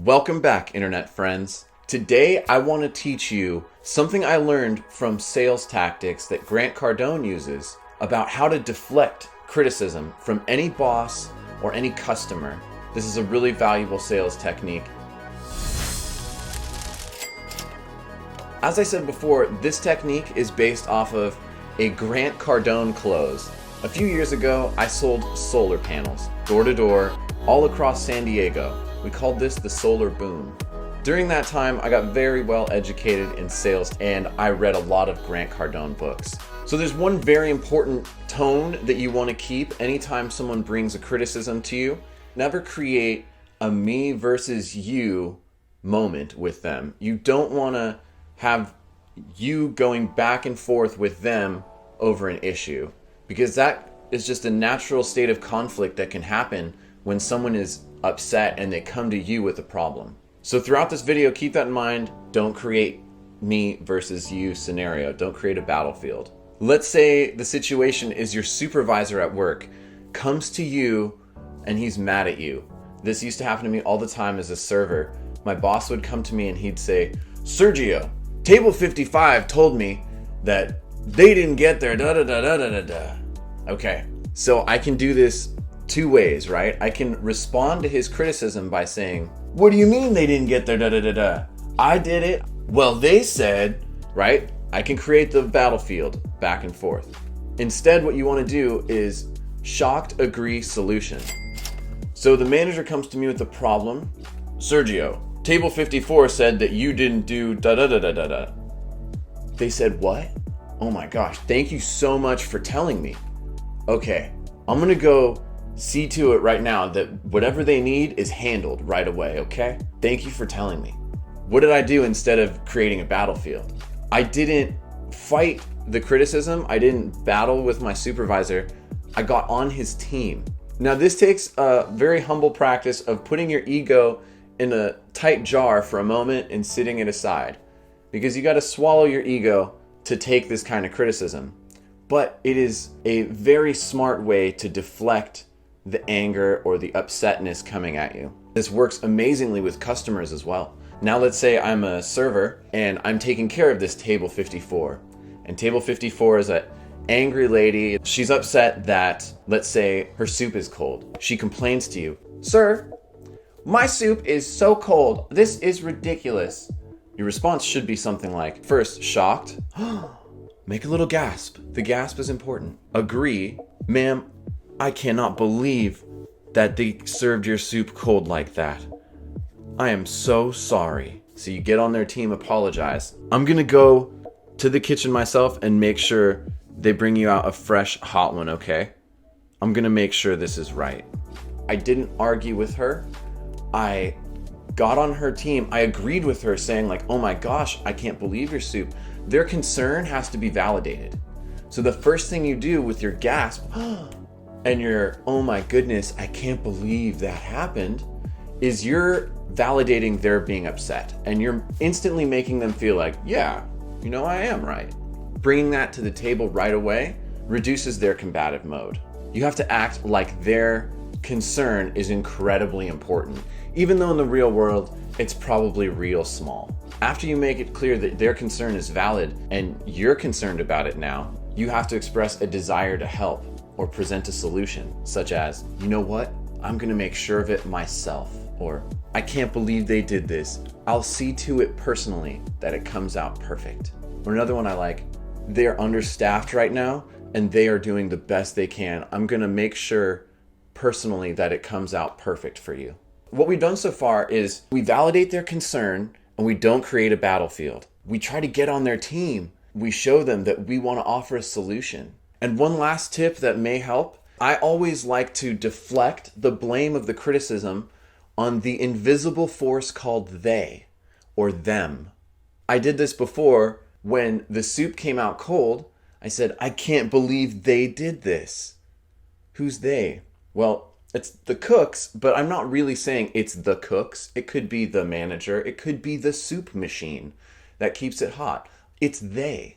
Welcome back, internet friends. Today I want to teach you something I learned from sales tactics that Grant Cardone uses about how to deflect criticism from any boss or any customer. This is a really valuable sales technique. As I said before, this technique is based off of a Grant Cardone close. A few years ago, I sold solar panels, door to door, all across San Diego. We called this the solar boom. During that time, I got very well educated in sales and I read a lot of Grant Cardone books. So there's one very important tone that you want to keep anytime someone brings a criticism to you. Never create a me versus you moment with them. You don't want to have you going back and forth with them over an issue, because that is just a natural state of conflict that can happen when someone is upset and they come to you with a problem. So throughout this video, keep that in mind. Don't create me versus you scenario. Don't create a battlefield. Let's say the situation is your supervisor at work comes to you and he's mad at you. This used to happen to me all the time as a server. My boss would come to me and he'd say, "Sergio, table 55 told me that they didn't get their da da da da da da da." Okay, so I can do this two ways, right? I can respond to his criticism by saying, "What do you mean they didn't get their da da da da? I did it. Well, they said," right? I can create the battlefield back and forth. Instead, what you want to do is shocked agree solution. So the manager comes to me with the problem. "Sergio, table 54 said that you didn't do da da da da da da." They said what? Oh my gosh, thank you so much for telling me. Okay, I'm gonna go see to it right now that whatever they need is handled right away, okay? Thank you for telling me. What did I do instead of creating a battlefield? I didn't fight the criticism. I didn't battle with my supervisor. I got on his team. Now this takes a very humble practice of putting your ego in a tight jar for a moment and sitting it aside, because you got to swallow your ego to take this kind of criticism. But it is a very smart way to deflect the anger or the upsetness coming at you. This works amazingly with customers as well. Now let's say I'm a server and I'm taking care of this table 54. And table 54 is an angry lady. She's upset that, let's say, her soup is cold. She complains to you, "Sir, my soup is so cold. This is ridiculous." Your response should be something like, first, shocked. Make a little gasp. The gasp is important. Agree. "Ma'am, I cannot believe that they served your soup cold like that. I am so sorry." So you get on their team, apologize. "I'm gonna go to the kitchen myself and make sure they bring you out a fresh hot one, okay? I'm gonna make sure this is right." I didn't argue with her. I got on her team. I agreed with her saying like, "Oh my gosh, I can't believe your soup." Their concern has to be validated. So the first thing you do with your gasp and your "oh my goodness, I can't believe that happened," is you're validating their being upset. And you're instantly making them feel like, "Yeah, you know, I am right." Bringing that to the table right away reduces their combative mode. You have to act like their concern is incredibly important, even though in the real world, it's probably real small. After you make it clear that their concern is valid and you're concerned about it now, you have to express a desire to help or present a solution, such as, "You know what? I'm gonna make sure of it myself." Or, "I can't believe they did this. I'll see to it personally that it comes out perfect." Or another one I like, "They're understaffed right now and they are doing the best they can. I'm gonna make sure personally that it comes out perfect for you." What we've done so far is we validate their concern and we don't create a battlefield. We try to get on their team. We show them that we want to offer a solution. And one last tip that may help, I always like to deflect the blame of the criticism on the invisible force called they or them. I did this before when the soup came out cold. I said, "I can't believe they did this." Who's they? Well, it's the cooks, but I'm not really saying it's the cooks. It could be the manager. It could be the soup machine that keeps it hot. It's they.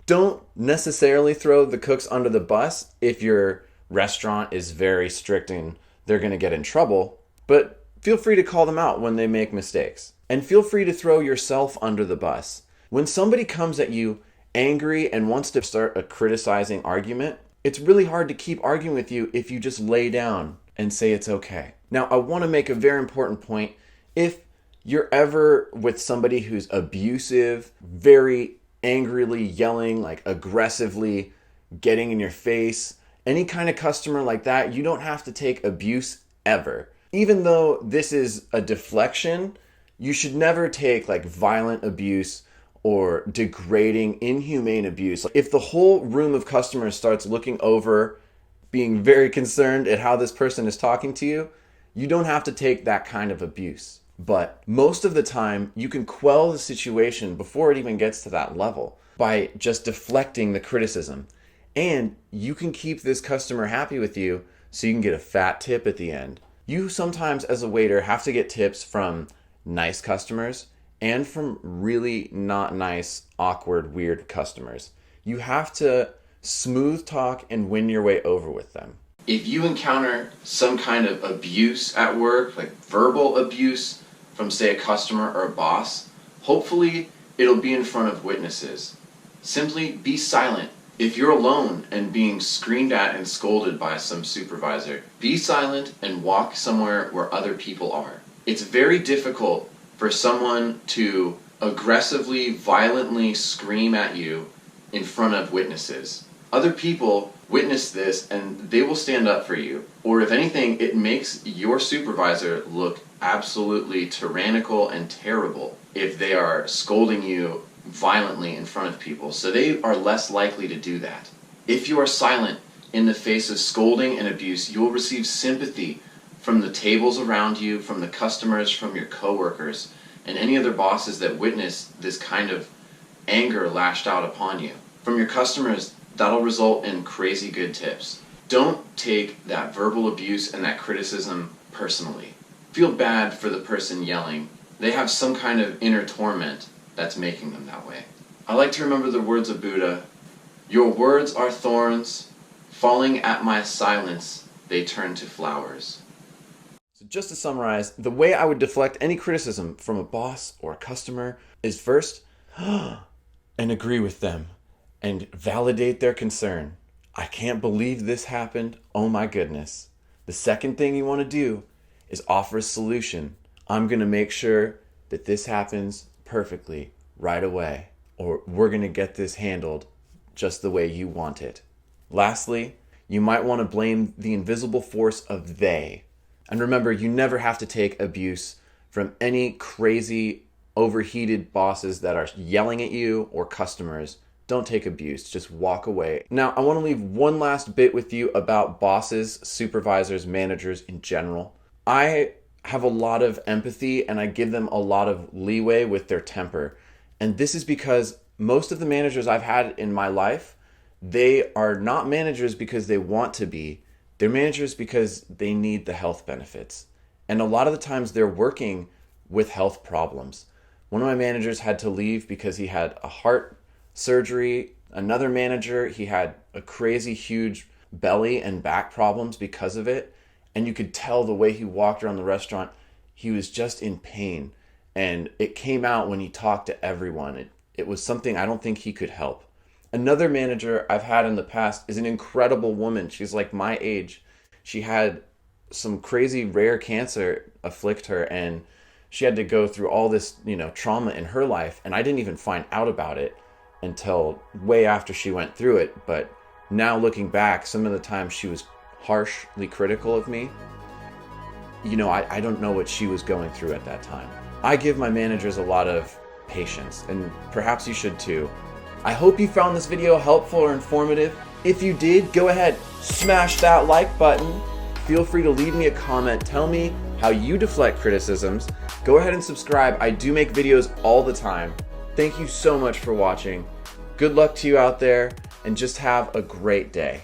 Don't necessarily throw the cooks under the bus if your restaurant is very strict and they're going to get in trouble, but feel free to call them out when they make mistakes. And feel free to throw yourself under the bus. When somebody comes at you angry and wants to start a criticizing argument, it's really hard to keep arguing with you if you just lay down and say it's okay. Now, I want to make a very important point. If you're ever with somebody who's abusive, very angrily yelling, like aggressively getting in your face, any kind of customer like that, you don't have to take abuse ever. Even though this is a deflection, you should never take like violent abuse or degrading, inhumane abuse. If the whole room of customers starts looking over, being very concerned at how this person is talking to you, you don't have to take that kind of abuse. But most of the time, you can quell the situation before it even gets to that level by just deflecting the criticism. And you can keep this customer happy with you so you can get a fat tip at the end. You sometimes, as a waiter, have to get tips from nice customers and from really not nice, awkward, weird customers. You have to smooth talk and win your way over with them. If you encounter some kind of abuse at work, like verbal abuse from, say, a customer or a boss, hopefully it'll be in front of witnesses. Simply be silent. If you're alone and being screamed at and scolded by some supervisor, be silent and walk somewhere where other people are. It's very difficult for someone to aggressively, violently scream at you in front of witnesses. Other people witness this and they will stand up for you. Or if anything, it makes your supervisor look absolutely tyrannical and terrible if they are scolding you violently in front of people. So they are less likely to do that. If you are silent in the face of scolding and abuse, you will receive sympathy from the tables around you, from the customers, from your coworkers, and any other bosses that witness this kind of anger lashed out upon you. From your customers, that'll result in crazy good tips. Don't take that verbal abuse and that criticism personally. Feel bad for the person yelling. They have some kind of inner torment that's making them that way. I like to remember the words of Buddha. Your words are thorns, falling at my silence, they turn to flowers. So just to summarize, the way I would deflect any criticism from a boss or a customer is first, and agree with them and validate their concern. I can't believe this happened. Oh my goodness. The second thing you want to do is offer a solution. I'm going to make sure that this happens perfectly right away, or we're going to get this handled just the way you want it. Lastly, you might want to blame the invisible force of they. And remember, you never have to take abuse from any crazy, overheated bosses that are yelling at you or customers. Don't take abuse, just walk away. Now, I want to leave one last bit with you about bosses, supervisors, managers in general. I have a lot of empathy and I give them a lot of leeway with their temper. And this is because most of the managers I've had in my life, they are not managers because they want to be. They're managers because they need the health benefits. And a lot of the times they're working with health problems. One of my managers had to leave because he had a heart surgery. Another manager, he had a crazy huge belly and back problems because of it. And you could tell the way he walked around the restaurant, he was just in pain. And it came out when he talked to everyone. It was something I don't think he could help. Another manager I've had in the past is an incredible woman. She's like my age. She had some crazy rare cancer afflict her, and she had to go through all this, trauma in her life. And I didn't even find out about it until way after she went through it. But now looking back, some of the times she was harshly critical of me. I don't know what she was going through at that time. I give my managers a lot of patience, and perhaps you should too. I hope you found this video helpful or informative. If you did, go ahead, smash that like button. Feel free to leave me a comment. Tell me how you deflect criticisms. Go ahead and subscribe. I do make videos all the time. Thank you so much for watching. Good luck to you out there, and just have a great day.